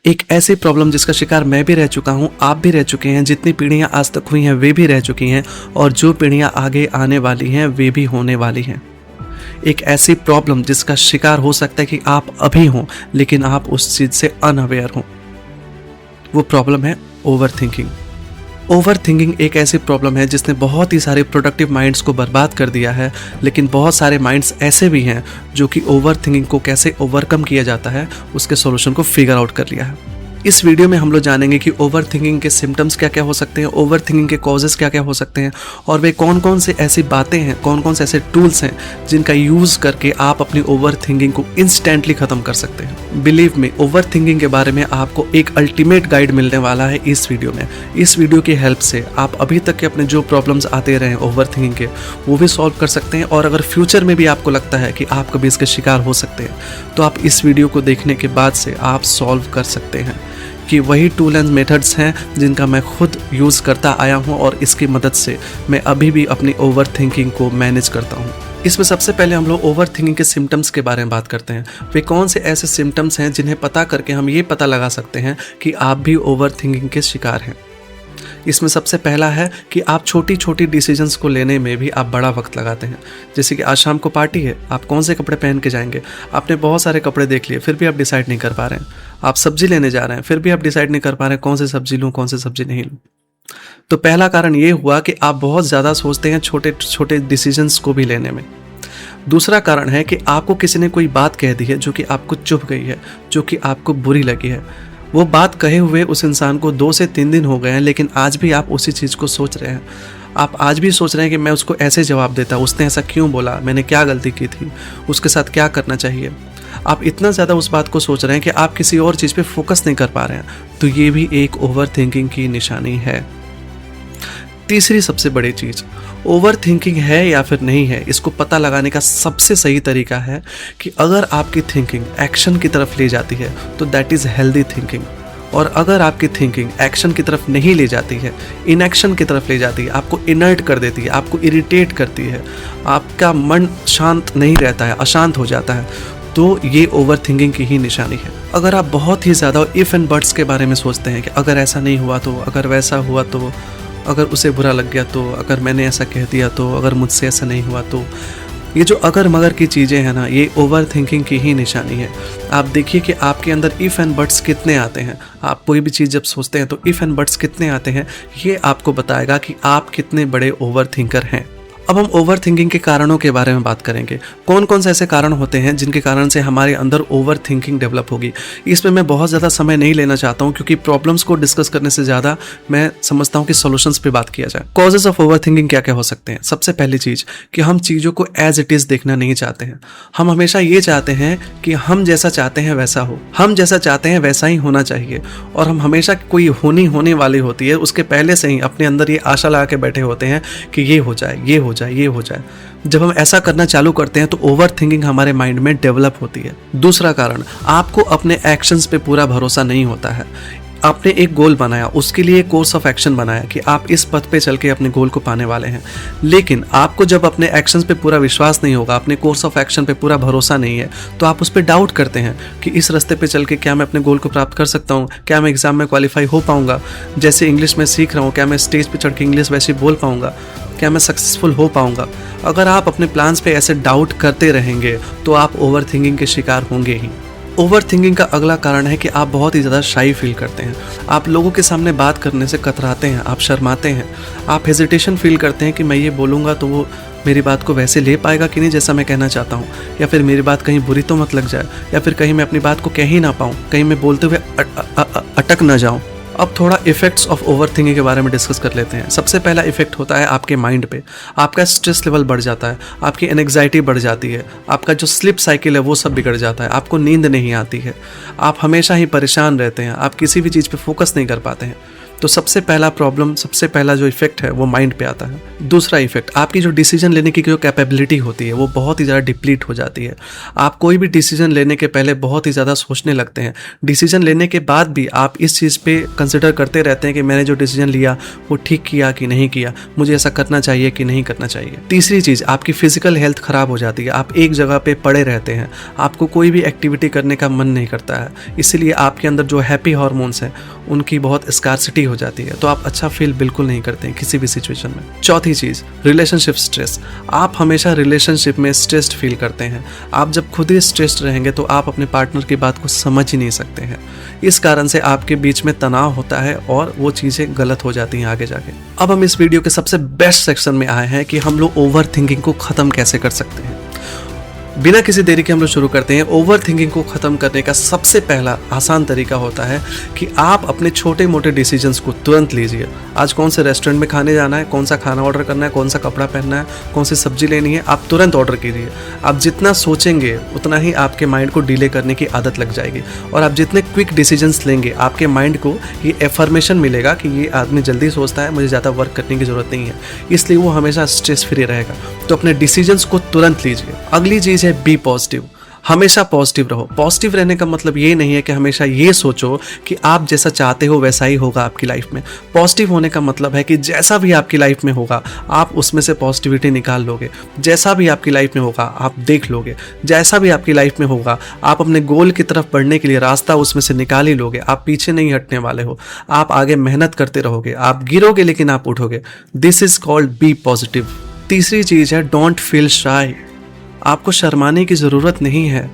एक ऐसी प्रॉब्लम जिसका शिकार मैं भी रह चुका हूँ, आप भी रह चुके हैं, जितनी पीढ़ियाँ आज तक हुई हैं वे भी रह चुकी हैं और जो पीढ़ियाँ आगे आने वाली हैं वे भी होने वाली हैं। एक ऐसी प्रॉब्लम जिसका शिकार हो सकता है कि आप अभी हों लेकिन आप उस चीज़ से अनअवेयर हों। वो प्रॉब्लम है ओवर थिंकिंग। ओवर थिंकिंग एक ऐसी प्रॉब्लम है जिसने बहुत ही सारे प्रोडक्टिव माइंड्स को बर्बाद कर दिया है, लेकिन बहुत सारे माइंड्स ऐसे भी हैं जो कि ओवर थिंकिंग को कैसे ओवरकम किया जाता है उसके सॉल्यूशन को फिगर आउट कर लिया है। इस वीडियो में हम लोग जानेंगे कि ओवर थिंकिंग के सिम्टम्स क्या क्या हो सकते हैं, ओवर थिंकिंग के कॉजेज़ क्या क्या हो सकते हैं और वे कौन कौन से ऐसी बातें हैं, कौन कौन से ऐसे टूल्स हैं जिनका यूज़ करके आप अपनी ओवर थिंकिंग को इंस्टेंटली ख़त्म कर सकते हैं। बिलीव मी, ओवर थिंकिंग के बारे में आपको एक अल्टीमेट गाइड मिलने वाला है इस वीडियो में। इस वीडियो की हेल्प से आप अभी तक के अपने जो प्रॉब्लम्स आते रहे हैं ओवर थिंकिंग के, वो भी सॉल्व कर सकते हैं और अगर फ्यूचर में भी आपको लगता है कि आप कभी इसके शिकार हो सकते हैं तो आप इस वीडियो को देखने के बाद से आप सॉल्व कर सकते हैं कि वही टूल एंड मेथड्स हैं जिनका मैं खुद यूज़ करता आया हूं और इसकी मदद से मैं अभी भी अपनी ओवर थिंकिंग को मैनेज करता हूं। इसमें सबसे पहले हम लोग ओवर थिंकिंग के सिम्टम्स के बारे में बात करते हैं। वे कौन से ऐसे सिम्टम्स हैं जिन्हें पता करके हम ये पता लगा सकते हैं कि आप भी ओवर थिंकिंग के शिकार हैं। इसमें सबसे पहला है कि आप छोटी छोटी डिसीजंस को लेने में भी आप बड़ा वक्त लगाते हैं। जैसे कि आज शाम को पार्टी है, आप कौन से कपड़े पहन के जाएंगे, आपने बहुत सारे कपड़े देख लिए फिर भी आप डिसाइड नहीं कर पा रहे हैं। आप सब्जी लेने जा रहे हैं फिर भी आप डिसाइड नहीं कर पा रहे हैं कौन सी सब्जी लूँ कौन सी सब्जी नहीं लूँ। तो पहला कारण ये हुआ कि आप बहुत ज़्यादा सोचते हैं छोटे छोटे डिसीजंस को भी लेने में। दूसरा कारण है कि आपको किसी ने कोई बात कह दी है जो कि आपको चुभ गई है, जो कि आपको बुरी लगी है। वो बात कहे हुए उस इंसान को 2 से 3 दिन हो गए हैं लेकिन आज भी आप उसी चीज़ को सोच रहे हैं। आप आज भी सोच रहे हैं कि मैं उसको ऐसे जवाब देता, उसने ऐसा क्यों बोला, मैंने क्या गलती की थी, उसके साथ क्या करना चाहिए। आप इतना ज़्यादा उस बात को सोच रहे हैं कि आप किसी और चीज़ पे फोकस नहीं कर पा रहे हैं। तो ये भी एक ओवर थिंकिंग की निशानी है। तीसरी सबसे बड़ी चीज़, ओवर थिंकिंग है या फिर नहीं है, इसको पता लगाने का सबसे सही तरीका है कि अगर आपकी थिंकिंग एक्शन की तरफ ले जाती है तो दैट इज़ हेल्दी थिंकिंग, और अगर आपकी थिंकिंग एक्शन की तरफ नहीं ले जाती है, इनएक्शन की तरफ ले जाती है, आपको इनर्ट कर देती है, आपको इरिटेट करती है, आपका मन शांत नहीं रहता है, अशांत हो जाता है, तो ये ओवर थिंकिंग की ही निशानी है। अगर आप बहुत ही ज़्यादा इफ़ एंड बट्स के बारे में सोचते हैं कि अगर ऐसा नहीं हुआ तो, अगर वैसा हुआ तो, अगर उसे बुरा लग गया तो, अगर मैंने ऐसा कह दिया तो, अगर मुझसे ऐसा नहीं हुआ तो, ये जो अगर मगर की चीज़ें हैं ना, ये ओवर थिंकिंग की ही निशानी है। आप देखिए कि आपके अंदर इफ़ एंड बट्स कितने आते हैं। आप कोई भी चीज़ जब सोचते हैं तो इफ़ एंड बट्स कितने आते हैं, ये आपको बताएगा कि आप कितने बड़े ओवर थिंकर हैं। अब हम ओवर थिंकिंग के कारणों के बारे में बात करेंगे। कौन कौन से ऐसे कारण होते हैं जिनके कारण से हमारे अंदर ओवर थिंकिंग डेवलप होगी। इसमें मैं बहुत ज़्यादा समय नहीं लेना चाहता हूँ क्योंकि प्रॉब्लम्स को डिस्कस करने से ज़्यादा मैं समझता हूँ कि सॉल्यूशंस पे बात किया जाए। कॉजेज ऑफ ओवर थिंकिंग क्या क्या हो सकते हैं। सबसे पहली चीज़ कि हम चीज़ों को एज इट इज़ देखना नहीं चाहते हैं। हम हमेशा ये चाहते हैं कि हम जैसा चाहते हैं वैसा हो, हम जैसा चाहते हैं वैसा ही होना चाहिए, और हम हमेशा कोई होने वाली होती है उसके पहले से ही अपने अंदर ये आशा लगा के बैठे होते हैं कि ये हो जाए, ये हो जाए, ये हो जाए। जब हम ऐसा करना चालू करते हैं तो ओवर थिंकिंग हमारे माइंड में डेवलप होती है। दूसरा कारण, आपको अपने एक्शंस पे पूरा भरोसा नहीं होता है। आपने एक गोल बनाया, उसके लिए कोर्स ऑफ एक्शन बनाया कि आप इस पथ पे चल के अपने गोल को पाने वाले हैं, लेकिन आपको जब अपने एक्शंस पे पूरा विश्वास नहीं होगा, अपने कोर्स ऑफ एक्शन पे पूरा भरोसा नहीं है, तो आप उस पर डाउट करते हैं कि इस रास्ते पे चल के क्या मैं अपने गोल को प्राप्त कर सकता हूँ, क्या मैं एग्जाम में क्वालिफाई हो पाऊंगा, जैसे इंग्लिश में सीख रहा हूँ क्या मैं स्टेज पे चढ़ के इंग्लिश वैसे बोल पाऊंगा, क्या मैं सक्सेसफुल हो पाऊंगा। अगर आप अपने प्लान्स पे ऐसे डाउट करते रहेंगे तो आप ओवर थिंकिंग के शिकार होंगे ही। ओवर थिंकिंग का अगला कारण है कि आप बहुत ही ज़्यादा शाई फील करते हैं। आप लोगों के सामने बात करने से कतराते हैं, आप शर्माते हैं, आप हेजिटेशन फील करते हैं कि मैं ये बोलूँगा तो वो मेरी बात को वैसे ले पाएगा कि नहीं जैसा मैं कहना चाहता हूँ, या फिर मेरी बात कहीं बुरी तो मत लग जाए, या फिर कहीं मैं अपनी बात को कह ही ना पाऊँ, कहीं मैं बोलते हुए अटक ना जाऊँ। अब थोड़ा इफेक्ट्स ऑफ ओवर थिंकिंग के बारे में डिस्कस कर लेते हैं। सबसे पहला इफेक्ट होता है आपके माइंड पे। आपका स्ट्रेस लेवल बढ़ जाता है, आपकी एंग्जाइटी बढ़ जाती है, आपका जो स्लीप साइकिल है वो सब बिगड़ जाता है, आपको नींद नहीं आती है, आप हमेशा ही परेशान रहते हैं, आप किसी भी चीज़ पे फोकस नहीं कर पाते हैं। तो सबसे पहला जो इफेक्ट है वो माइंड पे आता है। दूसरा इफेक्ट, आपकी जो डिसीजन लेने की जो कैपेबिलिटी होती है वो बहुत ही ज़्यादा डिप्लीट हो जाती है। आप कोई भी डिसीजन लेने के पहले बहुत ही ज़्यादा सोचने लगते हैं। डिसीजन लेने के बाद भी आप इस चीज़ पे कंसिडर करते रहते हैं कि मैंने जो डिसीजन लिया वो ठीक किया कि नहीं किया, मुझे ऐसा करना चाहिए कि नहीं करना चाहिए। तीसरी चीज़, आपकी फिजिकल हेल्थ खराब हो जाती है। आप एक जगह पे पड़े रहते हैं, आपको कोई भी एक्टिविटी करने का मन नहीं करता है, इसलिए आपके अंदर जो हैप्पी हार्मोन्स हैं उनकी बहुत स्कार्सिटी हो जाती है, तो आप अच्छा फील बिल्कुल नहीं करते हैं किसी भी सिचुएशन में। चौथी चीज़, रिलेशनशिप स्ट्रेस। आप हमेशा रिलेशनशिप में स्ट्रेस्ड फील करते हैं। आप जब खुद ही स्ट्रेस्ड रहेंगे तो आप अपने पार्टनर की बात को समझ ही नहीं सकते हैं। इस कारण से आपके बीच में तनाव होता है और वो चीज़ें गलत हो जाती हैं आगे जाके। अब हम इस वीडियो के सबसे बेस्ट सेक्शन में आए हैं कि हम लोग ओवर थिंकिंग को ख़त्म कैसे कर सकते हैं। बिना किसी देरी के हम लोग शुरू करते हैं। ओवर थिंकिंग को ख़त्म करने का सबसे पहला आसान तरीका होता है कि आप अपने छोटे मोटे डिसीजंस को तुरंत लीजिए। आज कौन से रेस्टोरेंट में खाने जाना है, कौन सा खाना ऑर्डर करना है, कौन सा कपड़ा पहनना है, कौन सी सब्जी लेनी है, आप तुरंत ऑर्डर कीजिए। आप जितना सोचेंगे उतना ही आपके माइंड को डिले करने की आदत लग जाएगी, और आप जितने क्विक डिसीजंस लेंगे आपके माइंड को ये एफर्मेशन मिलेगा कि ये आदमी जल्दी सोचता है, मुझे ज़्यादा वर्क करने की ज़रूरत नहीं है, इसलिए वो हमेशा स्ट्रेस फ्री रहेगा। तो अपने डिसीजंस को तुरंत लीजिए। अगली चीज़ है बी पॉजिटिव। हमेशा पॉजिटिव रहो। पॉजिटिव रहने का मतलब ये नहीं है कि हमेशा ये सोचो कि आप जैसा चाहते हो वैसा ही होगा आपकी लाइफ में। पॉजिटिव होने का मतलब है कि जैसा भी आपकी लाइफ में होगा आप उसमें से पॉजिटिविटी निकाल लोगे। जैसा भी आपकी लाइफ में होगा आप देख लोगे। जैसा भी आपकी लाइफ में होगा आप अपने गोल की तरफ बढ़ने के लिए रास्ता उसमें से निकाल ही लोगे। आप पीछे नहीं हटने वाले हो, आप आगे मेहनत करते रहोगे। आप गिरोगे लेकिन आप उठोगे। This is called be positive. तीसरी चीज़ है डोंट फील शाय। आपको शर्माने की ज़रूरत नहीं है।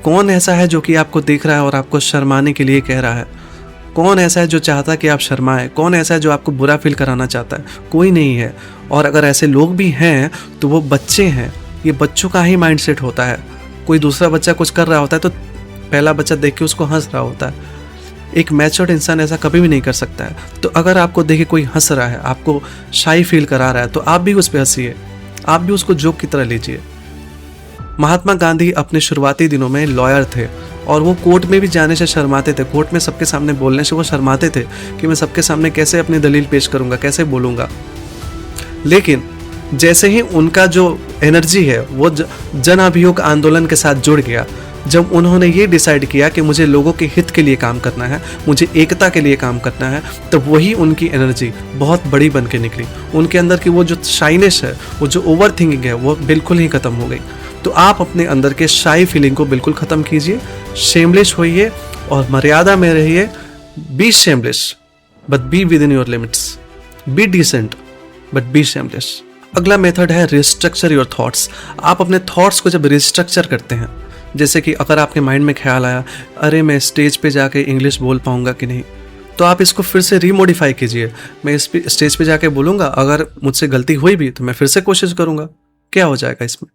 कौन ऐसा है जो कि आपको देख रहा है और आपको शर्माने के लिए कह रहा है? कौन ऐसा है जो चाहता है कि आप शर्माएं? कौन ऐसा है जो आपको बुरा फील कराना चाहता है? कोई नहीं है। और अगर ऐसे लोग भी हैं तो वो बच्चे हैं। ये बच्चों का ही माइंडसेट होता है। कोई दूसरा बच्चा कुछ कर रहा होता है तो पहला बच्चा देख के उसको हंस रहा होता है। एक मैच्योर्ड इंसान ऐसा कभी भी नहीं कर सकता है। तो अगर आपको देखे कोई हंस रहा है, आपको शाई फील करा रहा है, तो आप भी उस पर हंसिए। आप भी उसको जोक की तरह लीजिए। महात्मा गांधी अपने शुरुआती दिनों में लॉयर थे और वो कोर्ट में भी जाने से शर्माते थे। कोर्ट में सबके सामने बोलने से वो शर्माते थे कि मैं सबके सामने कैसे अपनी दलील पेश करूंगा, कैसे बोलूंगा। लेकिन जैसे ही उनका जो एनर्जी है वो जन अभियोग आंदोलन के साथ जुड़ गया, जब उन्होंने ये डिसाइड किया कि मुझे लोगों के हित के लिए काम करना है, मुझे एकता के लिए काम करना है, तब वही उनकी एनर्जी बहुत बड़ी बन के निकली। उनके अंदर की वो जो शाइनेस है, वो जो ओवर थिंकिंग है, वो बिल्कुल ही ख़त्म हो गई। तो आप अपने अंदर के शाई फीलिंग को बिल्कुल ख़त्म कीजिए। शेमलेस होइए और मर्यादा में रहिए। Be shameless but be within your limits. Be decent but be shameless. अगला मेथड है रिस्ट्रक्चर योर थॉट्स। आप अपने थॉट्स को जब रिस्ट्रक्चर करते हैं, जैसे कि अगर आपके माइंड में ख्याल आया, अरे मैं स्टेज पे जाके इंग्लिश बोल पाऊंगा कि नहीं, तो आप इसको फिर से रीमोडिफाई कीजिए। मैं इस स्टेज पे जाके बोलूंगा, अगर मुझसे गलती हुई भी तो मैं फिर से कोशिश करूंगा। क्या हो जाएगा इसमें?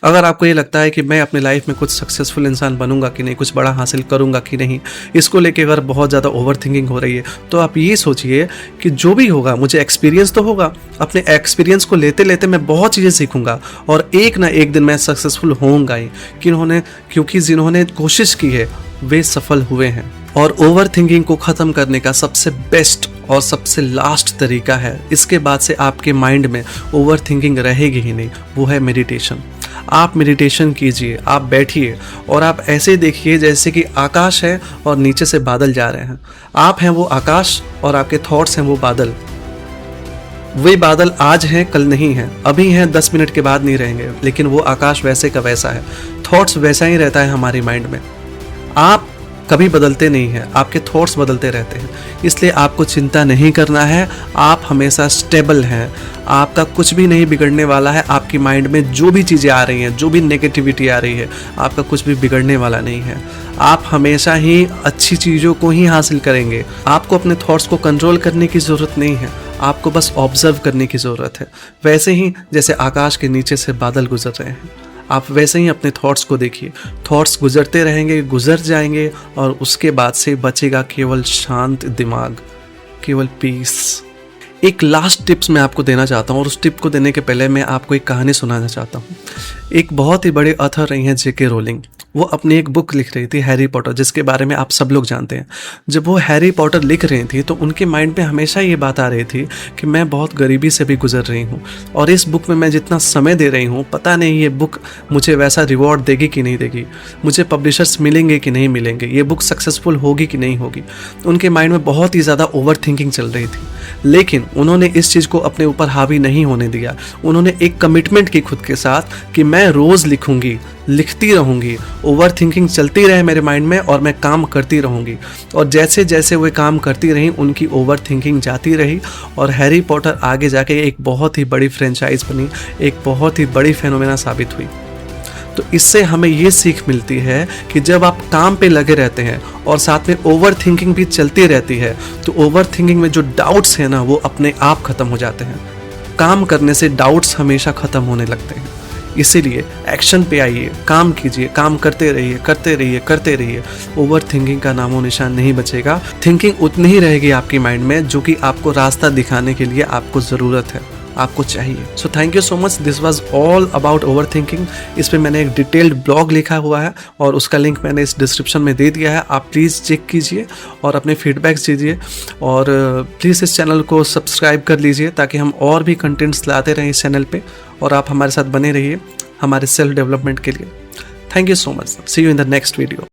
अगर आपको ये लगता है कि मैं अपनी लाइफ में कुछ सक्सेसफुल इंसान बनूंगा कि नहीं, कुछ बड़ा हासिल करूंगा कि नहीं, इसको लेके अगर बहुत ज़्यादा ओवर थिंकिंग हो रही है, तो आप ये सोचिए कि जो भी होगा मुझे एक्सपीरियंस तो होगा। अपने एक्सपीरियंस को लेते लेते मैं बहुत चीज़ें सीखूंगा और एक ना एक दिन मैं सक्सेसफुल होऊंगा ही। क्योंकि जिन्होंने कोशिश की है वे सफल हुए हैं। और ओवर थिंकिंग को ख़त्म करने का सबसे बेस्ट और सबसे लास्ट तरीका है, इसके बाद से आपके माइंड में ओवर थिंकिंग रहेगी ही नहीं, वो है मेडिटेशन। आप मेडिटेशन कीजिए। आप बैठिए और आप ऐसे देखिए जैसे कि आकाश है और नीचे से बादल जा रहे हैं। आप हैं वो आकाश और आपके थॉट्स हैं वो बादल। वे बादल आज हैं कल नहीं हैं, अभी हैं 10 मिनट के बाद नहीं रहेंगे, लेकिन वो आकाश वैसे का वैसा है। थॉट्स वैसा ही रहता है हमारी माइंड में। आप कभी बदलते नहीं हैं, आपके थॉट्स बदलते रहते हैं, इसलिए आपको चिंता नहीं करना है। आप हमेशा स्टेबल हैं, आपका कुछ भी नहीं बिगड़ने वाला है। आपकी माइंड में जो भी चीज़ें आ रही हैं, जो भी नेगेटिविटी आ रही है, आपका कुछ भी बिगड़ने वाला नहीं है। आप हमेशा ही अच्छी चीज़ों को ही हासिल करेंगे। आपको अपने थॉट्स को कंट्रोल करने की ज़रूरत नहीं है, आपको बस ऑब्जर्व करने की ज़रूरत है। वैसे ही जैसे आकाश के नीचे से बादल गुजर रहे हैं, आप वैसे ही अपने थॉट्स को देखिए। थॉट्स गुजरते रहेंगे, गुजर जाएंगे और उसके बाद से बचेगा केवल शांत दिमाग, केवल पीस। एक लास्ट टिप्स मैं आपको देना चाहता हूँ, और उस टिप को देने के पहले मैं आपको एक कहानी सुनाना चाहता हूँ। एक बहुत ही बड़े ऑथर रही हैं जेके रोलिंग। वो अपनी एक बुक लिख रही थी हैरी पॉटर, जिसके बारे में आप सब लोग जानते हैं। जब वो हैरी पॉटर लिख रही थी तो उनके माइंड में हमेशा ये बात आ रही थी कि मैं बहुत गरीबी से भी गुजर रही हूँ, और इस बुक में मैं जितना समय दे रही हूँ, पता नहीं ये बुक मुझे वैसा रिवॉर्ड देगी कि नहीं देगी, मुझे पब्लिशर्स मिलेंगे कि नहीं मिलेंगे, ये बुक सक्सेसफुल होगी कि नहीं होगी। उनके माइंड में बहुत ही ज़्यादा ओवर थिंकिंग चल रही थी, लेकिन उन्होंने इस चीज़ को अपने ऊपर हावी नहीं होने दिया। उन्होंने एक कमिटमेंट की खुद के साथ कि मैं रोज़ लिखूंगी, लिखती रहूंगी, ओवर थिंकिंग चलती रहे मेरे माइंड में और मैं काम करती रहूंगी। और जैसे जैसे वे काम करती रहीं, उनकी ओवर थिंकिंग जाती रही, और हैरी पॉटर आगे जाके एक बहुत ही बड़ी फ्रेंचाइज बनी, एक बहुत ही बड़ी फेनोमेना साबित हुई। तो इससे हमें ये सीख मिलती है कि जब आप काम पे लगे रहते हैं और साथ में ओवर थिंकिंग भी चलती रहती है, तो ओवर थिंकिंग में जो डाउट्स हैं ना, वो अपने आप खत्म हो जाते हैं। काम करने से डाउट्स हमेशा खत्म होने लगते हैं। इसीलिए एक्शन पे आइए, काम कीजिए, काम करते रहिए, करते रहिए, करते रहिए। ओवर थिंकिंग का नामो निशान नहीं बचेगा। थिंकिंग उतनी ही रहेगी आपकी माइंड में जो कि आपको रास्ता दिखाने के लिए आपको ज़रूरत है, आपको चाहिए। So thank you so much. This was all about over thinking. इस पर मैंने एक डिटेल्ड ब्लॉग लिखा हुआ है और उसका लिंक मैंने इस डिस्क्रिप्शन में दे दिया है। आप प्लीज़ चेक कीजिए और अपने फीडबैक्स दीजिए, और प्लीज़ इस चैनल को सब्सक्राइब कर लीजिए ताकि हम और भी कंटेंट्स लाते रहें इस चैनल पे, और आप हमारे साथ बने रहिए हमारे सेल्फ डेवलपमेंट के लिए। Thank you so much. See you in the next video.